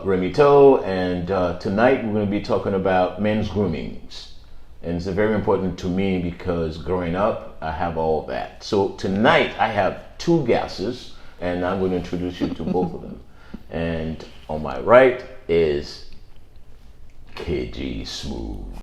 Remy Toe, and tonight we're going to be talking about men's groomings. And it's very important to me because growing up, I have all of that. So tonight I have two guesses, and I'm going to introduce you to both of them. And on my right is KG Smooth.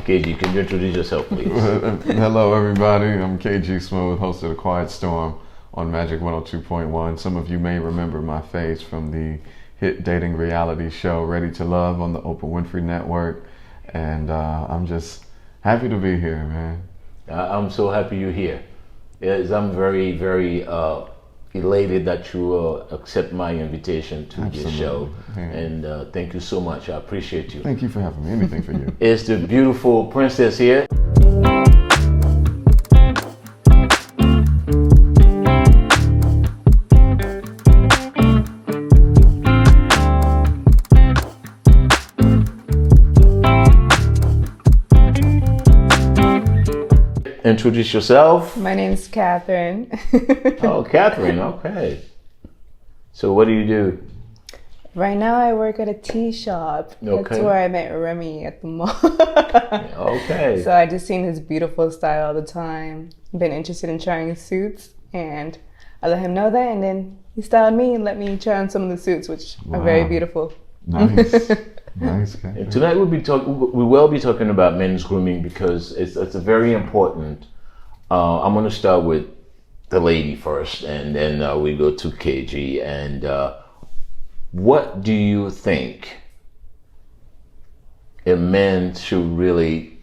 KG, can you introduce yourself, please? Hello, everybody. I'm KG Smooth, host of The Quiet Storm on Magic 102.1. Some of you may remember my face from the hit dating reality show Ready to Love on the Oprah Winfrey Network. And I'm just happy to be here, man. I'm so happy you're here. Yes, I'm very, very elated that you accept my invitation to this show. Yeah. And thank you so much. I appreciate you. Thank you for having me. Anything for you. It's the beautiful princess here. Introduce yourself. My name's Catherine. Oh, Catherine. Okay. So what do you do? Right now I work at a tea shop. Okay. That's where I met Remy at the mall. Okay. So I just seen his beautiful style all the time. Been interested in trying suits, and I let him know that, and then he styled me and let me try on some of the suits, which are very beautiful. Nice. Nice. And tonight we will be talking about men's grooming because it's a very important. I'm going to start with the lady first, and then we go to KG. And what do you think a man should really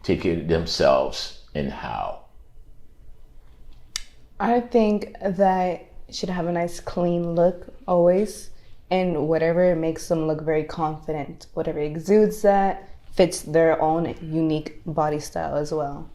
take care of themselves, and how? I think that you should have a nice clean look always. And whatever makes them look very confident, whatever exudes that, fits their own unique body style as well.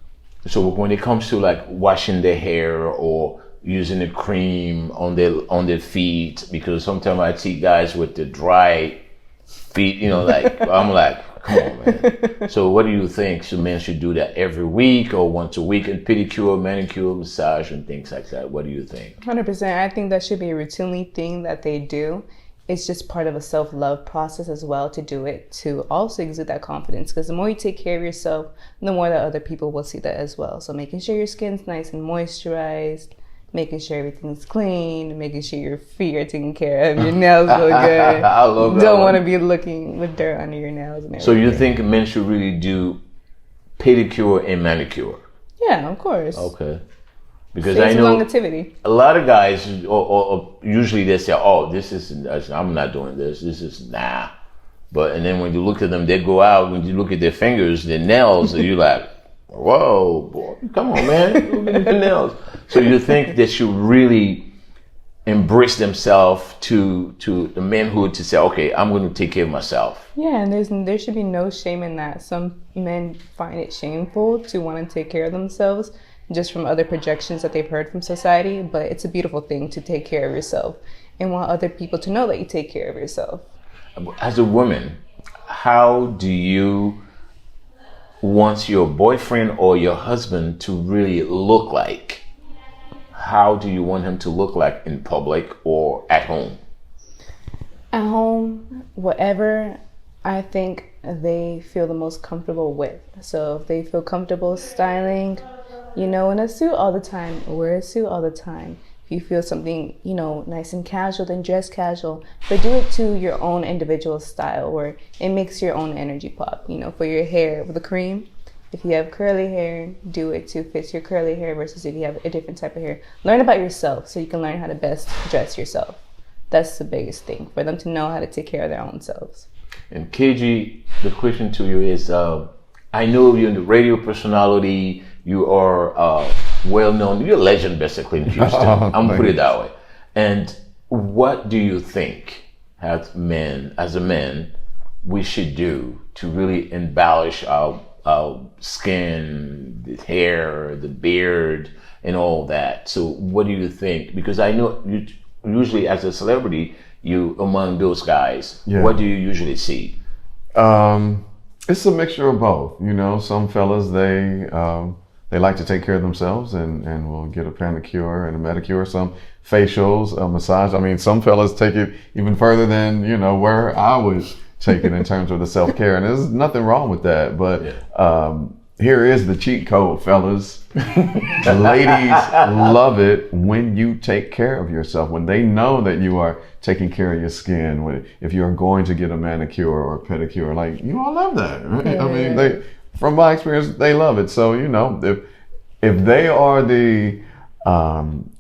So when it comes to like washing their hair or using a cream on their feet, because sometimes I see guys with the dry feet, like I'm like, come on, man. So what do you think? So men should do that every week or once a week, and pedicure, manicure, massage, and things like that. What do you think? 100%. I think that should be a routinely thing that they do. It's just part of a self-love process as well to do it, to also exude that confidence. Because the more you take care of yourself, the more that other people will see that as well. So making sure your skin's nice and moisturized, making sure everything's clean, making sure your feet are taken care of, your nails look good. I love that. Don't want to be looking with dirt under your nails and everything. So you think men should really do pedicure and manicure? Yeah, of course. Okay. Because Saves I know longevity. A lot of guys, or usually they say, "Oh, I'm not doing this. This is nah." And then when you look at them, they go out. When you look at their fingers, their nails, and you're like, "Whoa, boy, come on, man, look at their nails." So you think they should really embrace themselves to the manhood to say, "Okay, I'm going to take care of myself." Yeah, and there should be no shame in that. Some men find it shameful to want to take care of themselves, just from other projections that they've heard from society, but it's a beautiful thing to take care of yourself and want other people to know that you take care of yourself. As a woman, how do you want your boyfriend or your husband to really look like? How do you want him to look like in public or at home? At home, whatever I think they feel the most comfortable with. So if they feel comfortable styling, in a suit all the time, wear a suit all the time. If you feel something, nice and casual, then dress casual. But do it to your own individual style where it makes your own energy pop. For your hair with a cream, if you have curly hair, do it to fit your curly hair versus if you have a different type of hair. Learn about yourself so you can learn how to best dress yourself. That's the biggest thing, for them to know how to take care of their own selves. And KG, the question to you is, I know you're the radio personality. You are well known. You're a legend, basically, in Houston. I'm going to put it that way. And what do you think, as a man, we should do to really embellish our skin, the hair, the beard, and all that? So, what do you think? Because I know you usually, as a celebrity, you among those guys. Yeah. What do you usually see? It's a mixture of both. You know, some fellas they like to take care of themselves and will get a pedicure and a manicure. Some facials, a massage. I mean, some fellas take it even further than where I was taken in terms of the self-care, and there's nothing wrong with that. But here is the cheat code, fellas. The ladies love it when you take care of yourself, when they know that you are taking care of your skin, if you're going to get a manicure or a pedicure. Like, you all love that, right? Yeah. I mean, from my experience, they love it. So, if they are the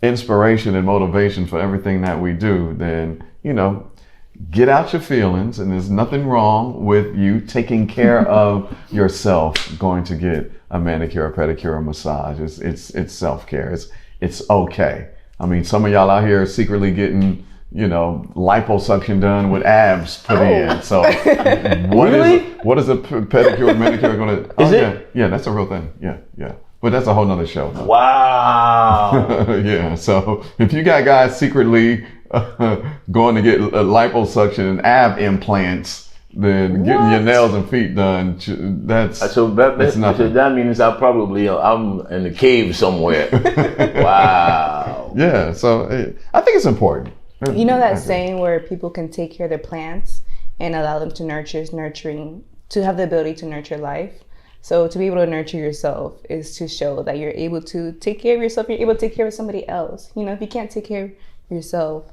inspiration and motivation for everything that we do, then, get out your feelings, and there's nothing wrong with you taking care of yourself, going to get a manicure, a pedicure, a massage. It's self-care. It's okay. I mean, some of y'all out here are secretly getting, liposuction done with abs put in. So what is a pedicure and manicure going to? Is it? Yeah, that's a real thing. Yeah. But that's a whole nother show. Wow. Yeah. So if you got guys secretly going to get liposuction and ab implants, then getting your nails and feet done, that's nothing. So that means I'm in a cave somewhere. Wow. Yeah. So I think it's important. You know that saying where people can take care of their plants and allow them to to have the ability to nurture life. So to be able to nurture yourself is to show that you're able to take care of yourself. You're able to take care of somebody else. If you can't take care of yourself,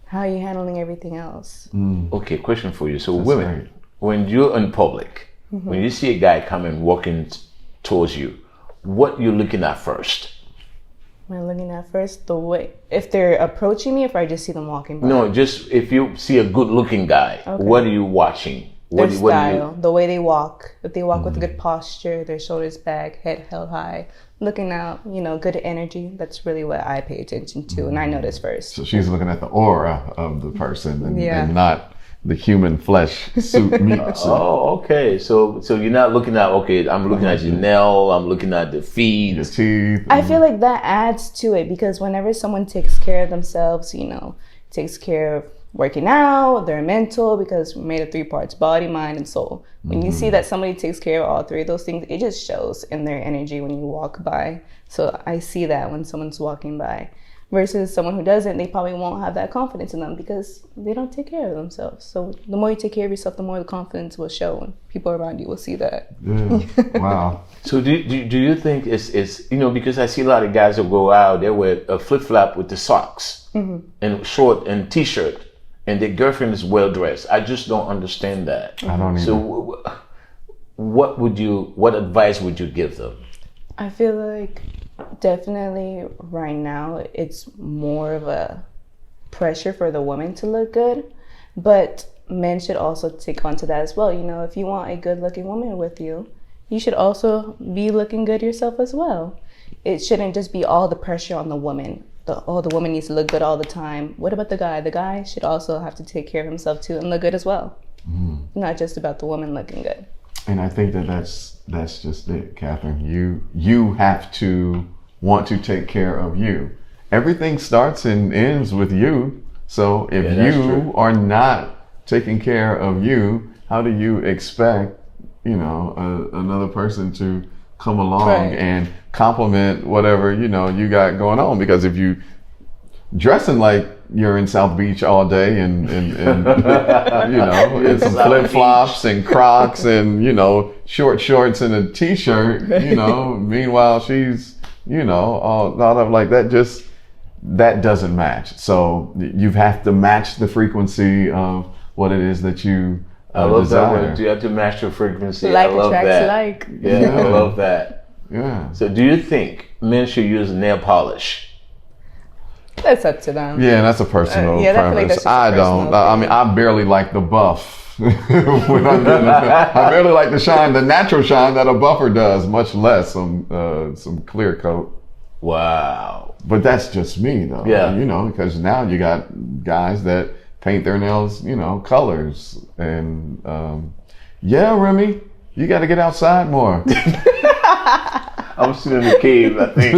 how are you handling everything else? Okay, question for you. So That's women, right. when you're in public, when you see a guy coming walking towards you, what you looking at first? Am I looking at first the way if they're approaching me, if I just see them walking by? No, just if you see a good-looking guy, what are you watching? Their style, the way they walk. If they walk with good posture, their shoulders back, head held high, looking out, good energy. That's really what I pay attention to, and I notice first. So she's looking at the aura of the person and not the human flesh suit, meat suit. Oh, okay. So you're not looking at, I'm looking at your nail, I'm looking at the feet. Your teeth. I feel like that adds to it because whenever someone takes care of themselves, takes care of working out, their mental, because we're made of 3 parts, body, mind, and soul. When you see that somebody takes care of all 3 of those things, it just shows in their energy when you walk by. So I see that when someone's walking by. Versus someone who doesn't, they probably won't have that confidence in them because they don't take care of themselves. So the more you take care of yourself, the more the confidence will show, and people around you will see that. Yeah. Wow. So do you think it's because I see a lot of guys that go out, they wear a flip-flop with the socks and short and t-shirt, and their girlfriend is well-dressed. I just don't understand that. I don't either. So what advice would you give them? I feel like definitely right now it's more of a pressure for the woman to look good, but men should also take on to that as well. If you want a good looking woman with you, you should also be looking good yourself as well. It shouldn't just be all the pressure on the woman. The woman needs to look good all the time. What about the guy? The guy should also have to take care of himself too and look good as well. Not just about the woman looking good. And I think that's just it, Catherine. You have to want to take care of you. Everything starts and ends with you. So if you are not taking care of you, how do you expect, another person to come along and compliment whatever, you got going on? Because if you dressing like you're in South Beach all day and it's flip flops and Crocs and short shorts and a t-shirt, meanwhile she's all up like that, that doesn't match. So you have to match the frequency of what it is that you desire. That. You have to match the frequency. Like I love attracts that. like. Yeah, I love that. Yeah. So do you think men should use nail polish? That's up to them. Yeah, that's a personal I feel like preference. that's just I a don't. personal I mean, I barely like the buff. I barely like the shine, the natural shine that a buffer does, much less some clear coat. Wow. But that's just me, though. Yeah. Because now you got guys that paint their nails, colors. And Remy, you got to get outside more. I'm still in the cave, I think.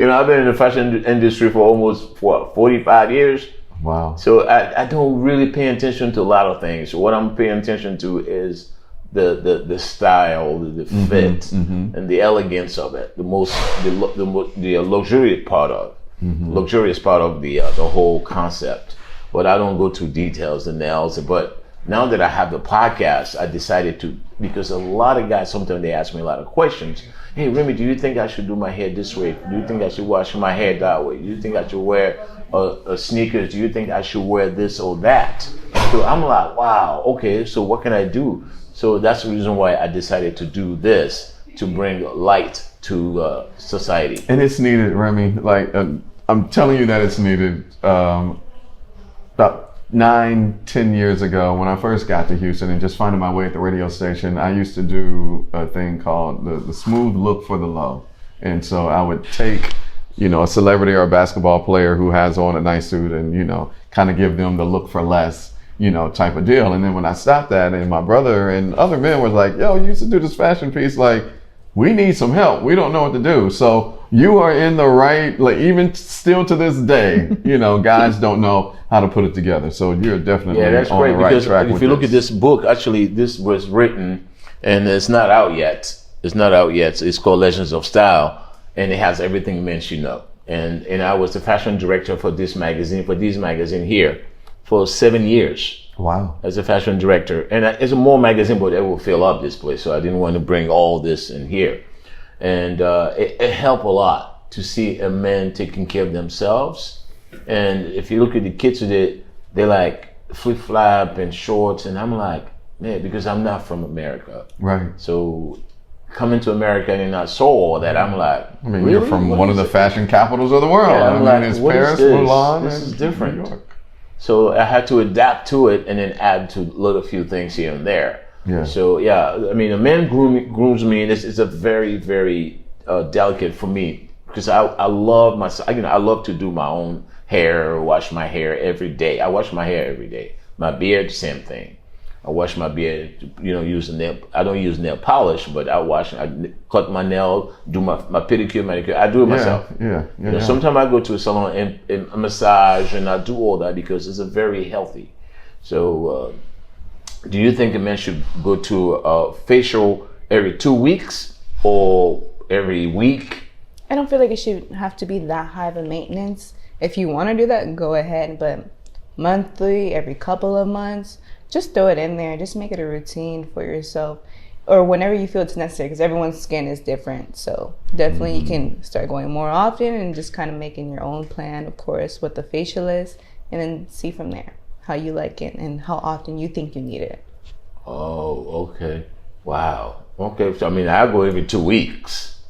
I've been in the fashion industry for almost 45 years. Wow. So I don't really pay attention to a lot of things. What I'm paying attention to is the style, the fit, and the elegance of it. The luxurious part of the whole concept. But I don't go to details and nails. But now that I have the podcast, I decided to, because a lot of guys, sometimes they ask me a lot of questions. Hey, Remy, do you think I should do my hair this way? Do you think I should wash my hair that way? Do you think I should wear sneakers? Do you think I should wear this or that? So I'm like, wow, okay, so what can I do? So that's the reason why I decided to do this, to bring light to society. And it's needed, Remy. Like, I'm telling you that it's needed. About 9-10 years ago, when I first got to Houston and just finding my way at the radio station, I used to do a thing called the smooth look for the low. And so I would take, a celebrity or a basketball player who has on a nice suit and, kind of give them the look for less, type of deal. And then when I stopped that, and my brother and other men was like, yo, you used to do this fashion piece, like, we need some help. We don't know what to do. So you are in the right, like, even still to this day, guys don't know how to put it together. So you're definitely on the right track. If you look at this book, actually, this was written and it's not out yet. It's called Legends of Style, and it has everything men should know. And I was the fashion director for this magazine here for 7 years. Wow. As a fashion director. And it's a more magazine, but it will fill up this place. So I didn't want to bring all this in here. And it helped a lot to see a man taking care of themselves. And if you look at the kids today, they like flip-flop and shorts. And I'm like, man, because I'm not from America. Right. So coming to America and I saw all that, I'm like, I mean, really? You're from one of the fashion capitals of the world. Yeah, I'm like, it's what Paris, is this? Milan, This is different. New York. So I had to adapt to it and then add to little few things here and there. Yeah. So I mean, a man grooms me, and it's a very, very delicate for me, because I love myself. I love to do my own hair, wash my hair every day. I wash my hair every day. My beard, same thing. I wash my beard, use nail. I don't use nail polish, but I cut my nail, do my pedicure, manicure. I do it myself. Yeah. Sometimes I go to a salon and massage, and I do all that because it's a very healthy. So, do you think a man should go to a facial every 2 weeks or every week? I don't feel like it should have to be that high of a maintenance. If you want to do that, go ahead, but monthly, every couple of months, just throw it in there. Just make it a routine for yourself, or whenever you feel it's necessary, because everyone's skin is different. So definitely you can start going more often and just kind of making your own plan, of course, what the facial is, and then see from there how you like it and how often you think you need it. Oh, okay. Wow. Okay. So, I mean, I go every 2 weeks.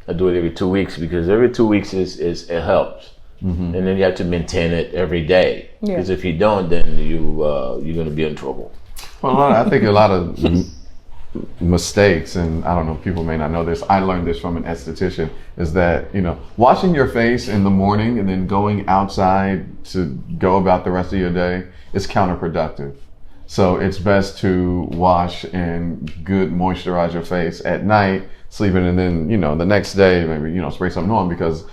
I do it every 2 weeks because every 2 weeks it helps. And then you have to maintain it every day. Because if you don't, then you're going to be in trouble. Well, I think a lot of mistakes, and I don't know, people may not know this. I learned this from an esthetician, is that, washing your face in the morning and then going outside to go about the rest of your day is counterproductive. So it's best to wash and good moisturize your face at night, sleeping, and then, the next day, maybe, spray something on, because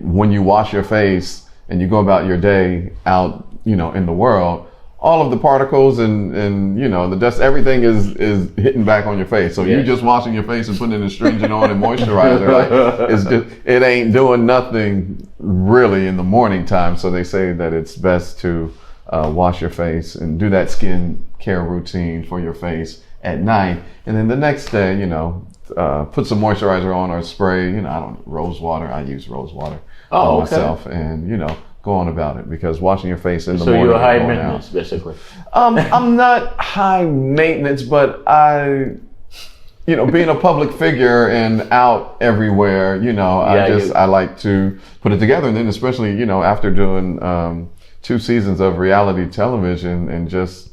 when you wash your face and you go about your day out, in the world, all of the particles and the dust, everything is hitting back on your face. So you just washing your face and putting an astringent on and moisturizer, it ain't doing nothing really in the morning time. So they say that it's best to wash your face and do that skin care routine for your face at night, and then the next day, put some moisturizer on or spray, rose water. I use rose water on myself, and go on about it, because washing your face in the morning. So you're high maintenance, basically. I'm not high maintenance, but being a public figure and out everywhere, I like to put it together, and then especially after doing 2 seasons of reality television and just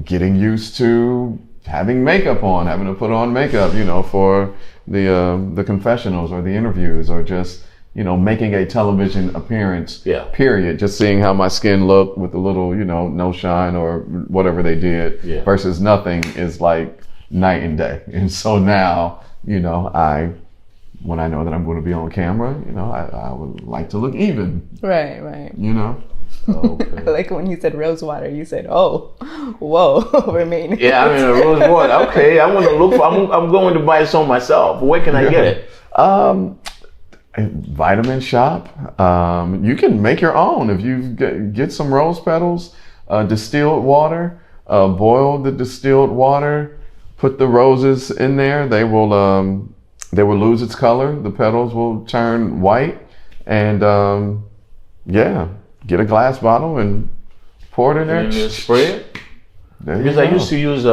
getting used to having makeup on, having to put on makeup, for the confessionals or the interviews, or just, making a television appearance, period. Just seeing how my skin looked with a little, no shine or whatever they did versus nothing is like night and day. And so now, when I know that I'm going to be on camera, I would like to look even. Right. Okay. Like when you said rose water, you said, "Oh, whoa, Remain." Yeah, I mean a rose water. Okay, I want to look for. I'm going to buy some myself. Where can I get it? Vitamin Shop. You can make your own if you get some rose petals, distilled water, boil the distilled water, put the roses in there. They will lose its color. The petals will turn white, and get a glass bottle and pour it in there. And you spray it. There you Because go. I used to use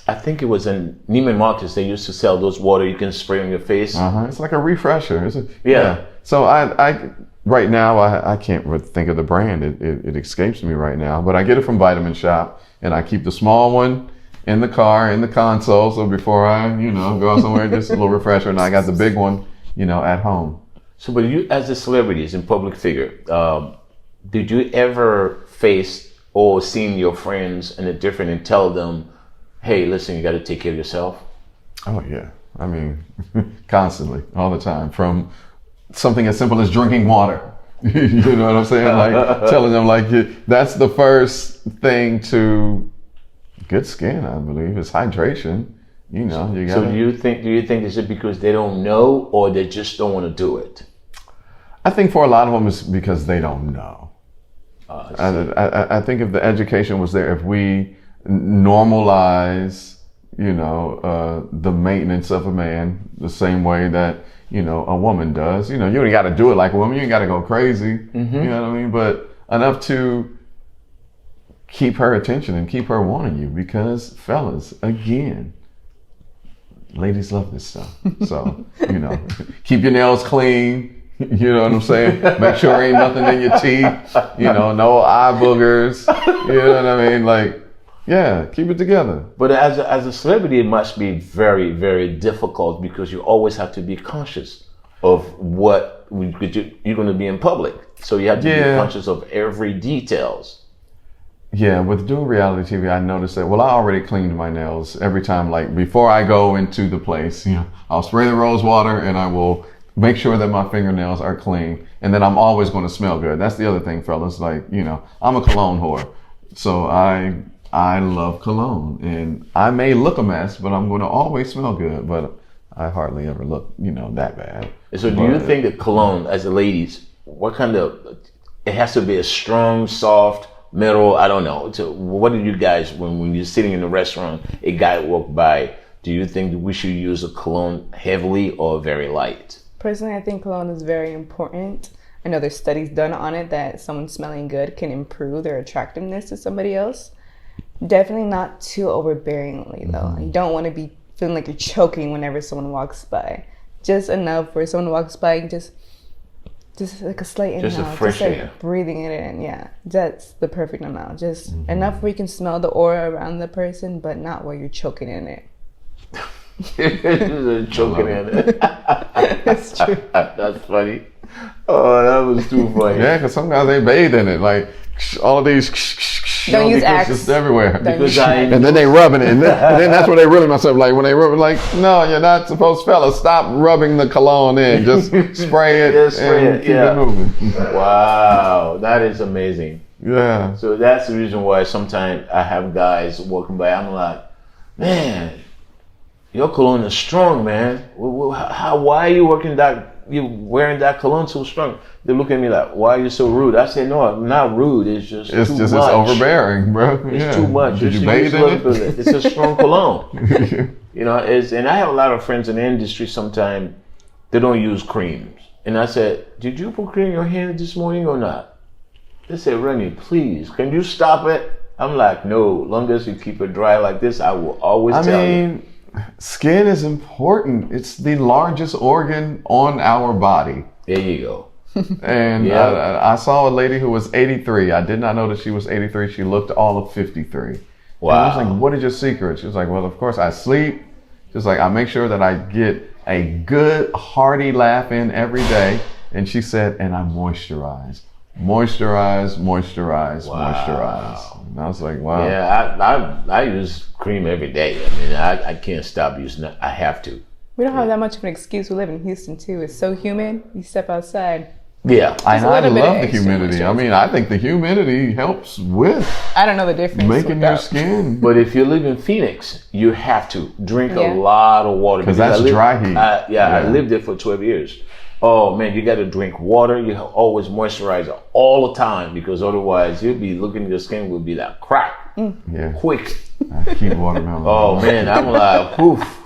I think it was in Neiman Marcus. They used to sell those water you can spray on your face. It's like a refresher. Yeah. So I right now I can't think of the brand. It escapes me right now. But I get it from Vitamin Shop, and I keep the small one in the car in the console. So before I go out somewhere, just a little refresher, and I got the big one at home. So, but you, as a celebrity, as a public figure, did you ever face or seen your friends in a different and tell them, "Hey, listen, you got to take care of yourself"? Oh yeah, I mean, constantly, all the time. From something as simple as drinking water, you know what I'm saying? Like telling them, like that's the first thing to good skin. I believe is hydration. You got. So do you think is it because they don't know or they just don't want to do it? I think for a lot of them it's because they don't know. I think if the education was there, if we normalize, the maintenance of a man the same way that, a woman does, you ain't got to do it like a woman. You ain't got to go crazy. Mm-hmm. You know what I mean? But enough to keep her attention and keep her wanting you, because fellas, again, ladies love this stuff. So, keep your nails clean. You know what I'm saying? Make sure ain't nothing in your teeth. No eye boogers. You know what I mean? Like, yeah, keep it together. But as a celebrity, it must be very, very difficult because you always have to be conscious of what you're going to be in public. So you have to be conscious of every details. Yeah, with doing reality TV, I noticed that, I already cleaned my nails every time, like before I go into the place, I'll spray the rose water and I will make sure that my fingernails are clean. And then I'm always going to smell good. That's the other thing, fellas. Like, I'm a cologne whore. So I love cologne. And I may look a mess, but I'm going to always smell good. But I hardly ever look, that bad. So do you think that cologne, as a ladies, what kind of, it has to be a strong, soft, middle, I don't know. So what do you guys, when you're sitting in a restaurant, a guy walked by, do you think that we should use a cologne heavily or very light? Personally, I think cologne is very important. I know there's studies done on it that someone smelling good can improve their attractiveness to somebody else. Definitely not too overbearingly, though. Mm-hmm. You don't want to be feeling like you're choking whenever someone walks by. Just enough where someone walks by and just like a slight inhale. Just a fresh air. Like breathing it in, yeah. That's the perfect amount. Just enough where you can smell the aura around the person, but not where you're choking in it. Choking in it. That's true. That's funny. Oh, that was too funny. Yeah, because some guys, they bathe in it. Like, all of these... Don't use Axe. It's everywhere. And then they rubbing it. And then that's where they really mess up. Like, when they rub it, like, no, you're not supposed, fellas, stop rubbing the cologne in. Just spray it and keep it moving. Wow, that is amazing. Yeah. So that's the reason why sometimes I have guys walking by, I'm like, man, your cologne is strong, man. Why are you wearing that cologne so strong? They look at me like, why are you so rude? I say, no, I'm not rude. It's just too much. It's overbearing, bro. It's too much. Did you bathe in it? It's a strong cologne. And I have a lot of friends in the industry. Sometimes they don't use creams, and I said, did you put cream in your hand this morning or not? They said, Remy, please, can you stop it? I'm like, no. Long as you keep it dry like this, I will always tell you. Skin is important. It's the largest organ on our body. There you go. And I saw a lady who was 83. I did not know that she was 83. She looked all of 53. Wow. And I was like, what is your secret? She was like, well, of course I sleep. She was like, I make sure that I get a good hearty laugh in every day. And she said, and I moisturize. Moisturize. And I was like, wow. Yeah, I use cream every day. I mean, I can't stop using it. I have to. We don't have that much of an excuse. We live in Houston, too. It's so humid. You step outside, Yeah. I a little bit love of the extra humidity. I moisturizer. mean, I think the humidity helps with I don't know the difference. making your without- skin. But if you live in Phoenix, you have to drink Yeah. a lot of water. 'Cause because that's dry heat. I Yeah. lived there for 12 years. Oh man, you got to drink water. You always moisturize all the time because otherwise you'll be looking, your skin will be like crack Yeah, quick. I keep watermelon. Oh man, I'm like, oof.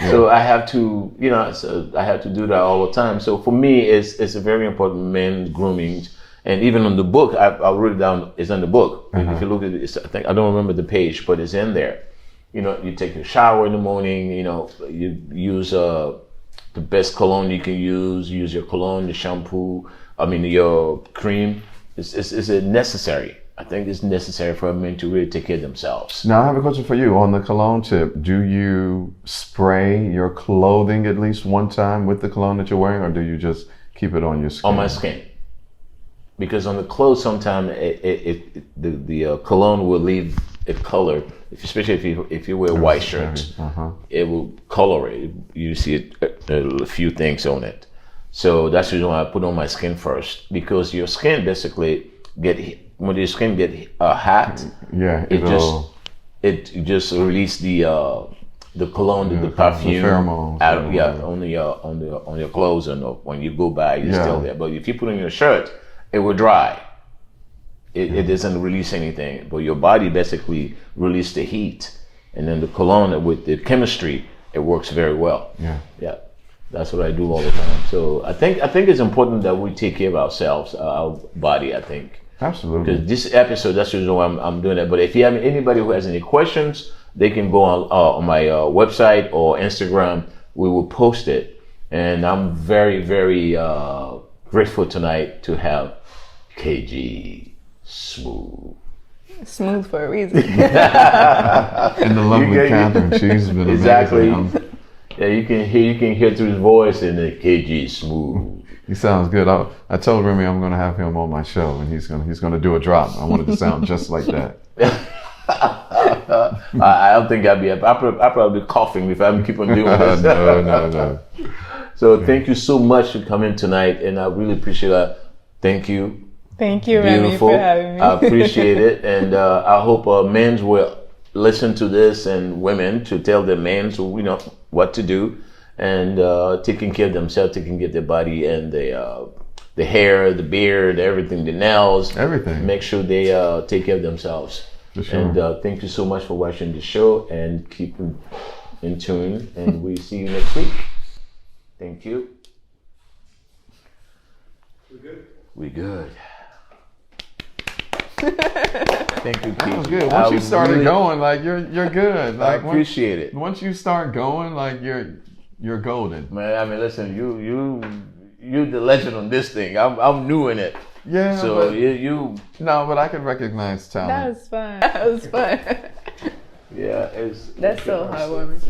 So I have to, so I have to do that all the time. So for me, it's a very important men's grooming. And even on the book, I wrote it down. It's in the book. If you look at it, I don't remember the page, but it's in there. You take your shower in the morning. You use the best cologne you can use. Use your cologne, the shampoo. Your cream. It's necessary. I think it's necessary for men to really take care of themselves. Now I have a question for you on the cologne tip. Do you spray your clothing at least one time with the cologne that you're wearing, or do you just keep it on your skin? On my skin. Because on the clothes, sometimes the cologne will leave a color, especially if you wear white shirts. It will color it. You see a few things on it. So that's the reason why I put on my skin first, because your skin basically when your skin get hot, Yeah, it just release the cologne, the perfume, the pheromones, on your clothes, and when you go by, it's still there. But if you put on your shirt, it will dry. It doesn't release anything, but your body basically release the heat, and then the cologne with the chemistry, it works very well. Yeah. That's what I do all the time. So I think it's important that we take care of ourselves, our body. I think. Absolutely. Because this episode, that's the reason why I'm doing that. But if you have anybody who has any questions, they can go on my website or Instagram. We will post it. And I'm very, very grateful tonight to have KG Smooth. Smooth for a reason. And the lovely Catherine, she's been exactly. amazing. Yeah, you can hear through his voice, and the KG Smooth. He sounds good. I told Remy I'm going to have him on my show, and he's going to do a drop. I wanted to sound just like that. I don't think I'll probably be coughing if I keep on doing this. No. So thank you so much for coming tonight, and I really appreciate that. Thank you. Thank you, Remy, for having me. I appreciate it, and I hope men will listen to this, and women to tell their men what to do. And taking care of themselves, taking care of their body and the hair, the beard, everything, the nails, everything. Make sure they take care of themselves. For sure. And thank you so much for watching the show, and keep in tune. And we'll see you next week. Thank you. We good? We good. Thank you, Keith. That was good. Once you started going, like you're good. Like I appreciate it. Once you start going, like you're golden. Man, listen, you the legend on this thing. I'm new in it. Yeah. So No, but I can recognize talent. That was fun. Yeah, That's so heartwarming.